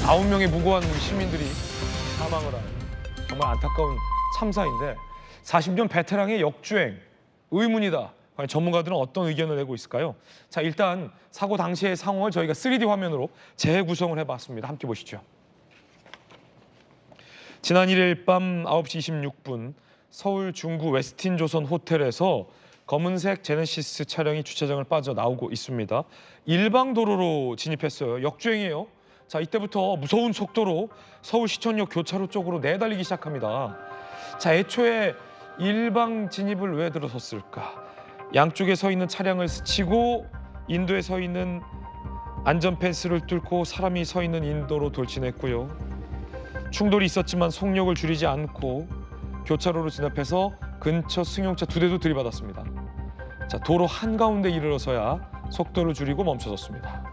9명의 무고한 우리 시민들이 사망을 한 정말 안타까운 참사인데 40년 베테랑의 역주행 의문이다. 과연 전문가들은 어떤 의견을 내고 있을까요? 자, 일단 사고 당시의 상황을 저희가 3D 화면으로 재구성을 해봤습니다. 함께 보시죠. 지난 1일 밤 9시 26분 서울 중구 웨스틴조선 호텔에서 검은색 제네시스 차량이 주차장을 빠져나오고 있습니다. 일방도로로 진입했어요. 역주행이에요. 자, 이때부터 무서운 속도로 서울시청역 교차로 쪽으로 내달리기 시작합니다. 자, 애초에 일방 진입을 왜 들어섰을까? 양쪽에 서 있는 차량을 스치고 인도에 서 있는 안전 펜스를 뚫고 사람이 서 있는 인도로 돌진했고요. 충돌이 있었지만 속력을 줄이지 않고 교차로로 진입해서 근처 승용차 2대도 들이받았습니다. 자, 도로 한가운데 이르러서야 속도를 줄이고 멈춰섰습니다.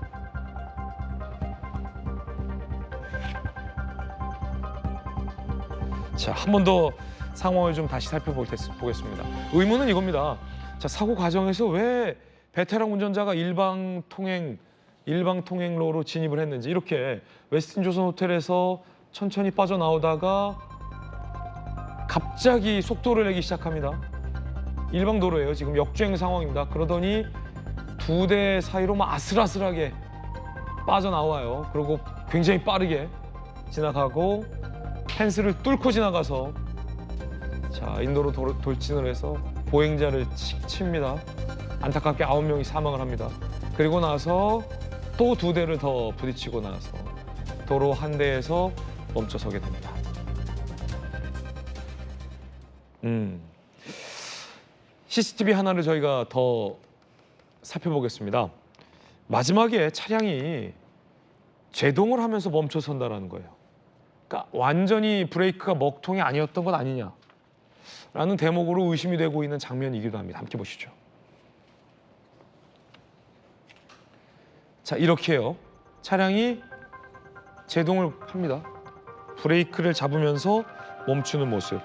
자, 한 번 더 상황을 좀 다시 살펴보겠습니다. 의문은 이겁니다. 자, 사고 과정에서 왜 베테랑 운전자가 일방 통행로로 진입을 했는지, 이렇게 웨스틴조선 호텔에서 천천히 빠져나오다가 갑자기 속도를 내기 시작합니다. 일방 도로예요. 지금 역주행 상황입니다. 그러더니 2대 사이로 막 아슬아슬하게 빠져나와요. 그리고 굉장히 빠르게 지나가고 펜스를 뚫고 지나가서 자, 인도로 돌진을 해서 보행자를 칩니다. 안타깝게 9명이 사망을 합니다. 그리고 나서 또 2대를 더 부딪히고 나서 도로 한 대에서 멈춰서게 됩니다. CCTV 하나를 저희가 더 살펴보겠습니다. 마지막에 차량이 제동을 하면서 멈춰선다라는 거예요. 그러니까 완전히 브레이크가 먹통이 아니었던 것 아니냐라는 대목으로 의심이 되고 있는 장면이기도 합니다. 함께 보시죠. 자, 이렇게요. 차량이 제동을 합니다. 브레이크를 잡으면서 멈추는 모습.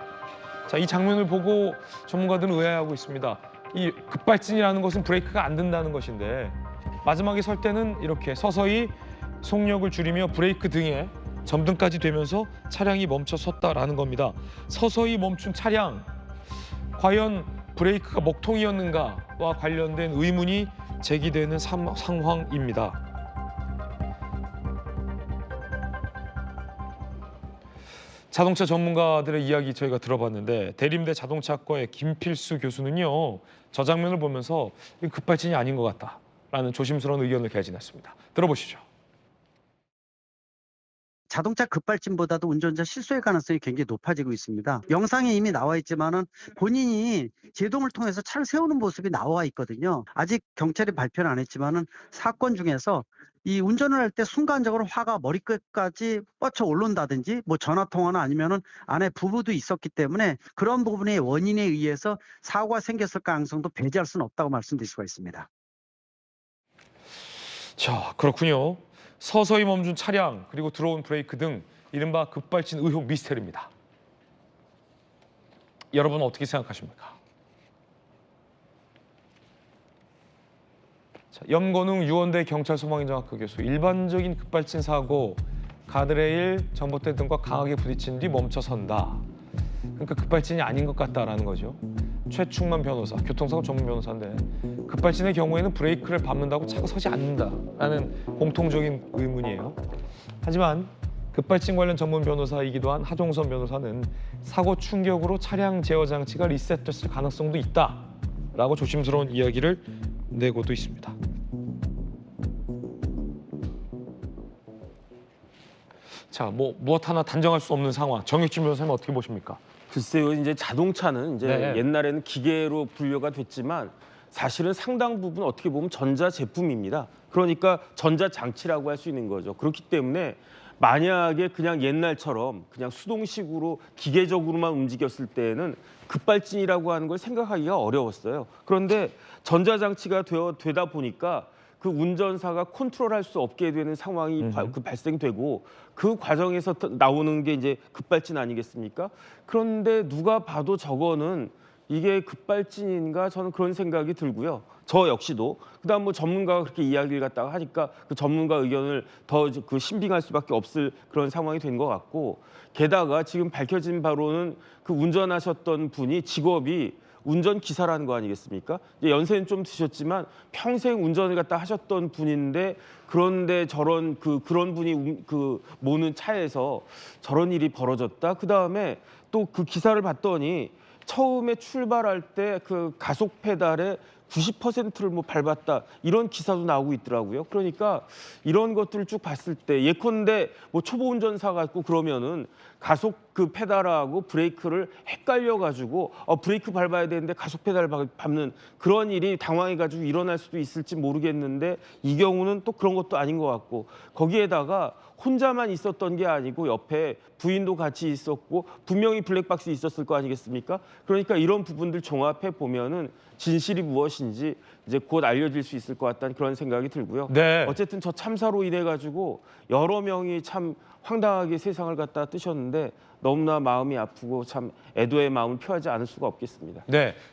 자, 이 장면을 보고 전문가들은 의아해하고 있습니다. 이 급발진이라는 것은 브레이크가 안 된다는 것인데 마지막에 설 때는 이렇게 서서히 속력을 줄이며 브레이크 등에 점등까지 되면서 차량이 멈춰 섰다라는 겁니다. 서서히 멈춘 차량, 과연 브레이크가 먹통이었는가와 관련된 의문이 제기되는 상황입니다. 자동차 전문가들의 이야기 저희가 들어봤는데 대림대 자동차과의 김필수 교수는요, 저 장면을 보면서 급발진이 아닌 것 같다라는 조심스러운 의견을 개진했습니다. 들어보시죠. 자동차 급발진보다도 운전자 실수의 가능성이 굉장히 높아지고 있습니다. 영상에 이미 나와 있지만은 본인이 제동을 통해서 차를 세우는 모습이 나와 있거든요. 아직 경찰이 발표는 안 했지만은 사건 중에서 이 운전을 할 때 순간적으로 화가 머리끝까지 뻗쳐 오른다든지 뭐 전화 통화나 아니면은 안에 부부도 있었기 때문에 그런 부분의 원인에 의해서 사고가 생겼을 가능성도 배제할 수는 없다고 말씀드릴 수가 있습니다. 자, 그렇군요. 서서히 멈춘 차량, 그리고 들어온 브레이크 등 이른바 급발진 의혹 미스테리입니다. 여러분은 어떻게 생각하십니까? 자, 염건웅 유원대 경찰소방인정학과 교수, 일반적인 급발진 사고, 가드레일, 전봇대 등과 강하게 부딪힌 뒤 멈춰선다. 그러니까 급발진이 아닌 것 같다라는 거죠. 최충만 변호사, 교통사고 전문 변호사인데 급발진의 경우에는 브레이크를 밟는다고 차가 서지 않는다라는 공통적인 의문이에요. 하지만 급발진 관련 전문 변호사이기도 한 하종선 변호사는 사고 충격으로 차량 제어 장치가 리셋됐을 가능성도 있다라고 조심스러운 이야기를 내고도 있습니다. 자, 무엇 하나 단정할 수 없는 상황. 정혁진 변호사님 어떻게 보십니까? 글쎄요, 이제 자동차는 이제 네. 옛날에는 기계로 분류가 됐지만 사실은 상당 부분 어떻게 보면 전자 제품입니다. 그러니까 전자 장치라고 할 수 있는 거죠. 그렇기 때문에 만약에 그냥 옛날처럼 그냥 수동식으로 기계적으로만 움직였을 때에는 급발진이라고 하는 걸 생각하기가 어려웠어요. 그런데 전자 장치가 되다 보니까 그 운전사가 컨트롤할 수 없게 되는 상황이 발생되고 그 과정에서 나오는 게 이제 급발진 아니겠습니까? 그런데 누가 봐도 저거는 이게 급발진인가 저는 그런 생각이 들고요. 저 역시도 그다음 뭐 전문가가 그렇게 이야기를 갖다가 하니까 그 전문가 의견을 더 그 신빙할 수밖에 없을 그런 상황이 된 것 같고 게다가 지금 밝혀진 바로는 그 운전하셨던 분이 직업이 운전기사라는 거 아니겠습니까? 이제 연세는 좀 드셨지만 평생 운전을 갖다 하셨던 분인데 그런데 저런 그런 분이 그 모는 차에서 저런 일이 벌어졌다. 그다음에 또 그 기사를 봤더니 처음에 출발할 때 그 가속 페달에 90%를 뭐 밟았다 이런 기사도 나오고 있더라고요. 그러니까 이런 것들을 쭉 봤을 때 예컨대 뭐 초보 운전사 같고 그러면은 가속 그 페달하고 브레이크를 헷갈려 가지고 브레이크 밟아야 되는데 가속 페달 밟는 그런 일이 당황해 가지고 일어날 수도 있을지 모르겠는데 이 경우는 또 그런 것도 아닌 것 같고 거기에다가 혼자만 있었던 게 아니고 옆에 부인도 같이 있었고 분명히 블랙박스 있었을 거 아니겠습니까? 그러니까 이런 부분들 종합해 보면은 진실이 무엇인지 이제 곧 알려질 수 있을 것 같다는 그런 생각이 들고요. 네. 어쨌든 저 참사로 인해 가지고 여러 명이 참 황당하게 세상을 갖다 뜨셨는데 너무나 마음이 아프고 참 애도의 마음을 표하지 않을 수가 없겠습니다. 네.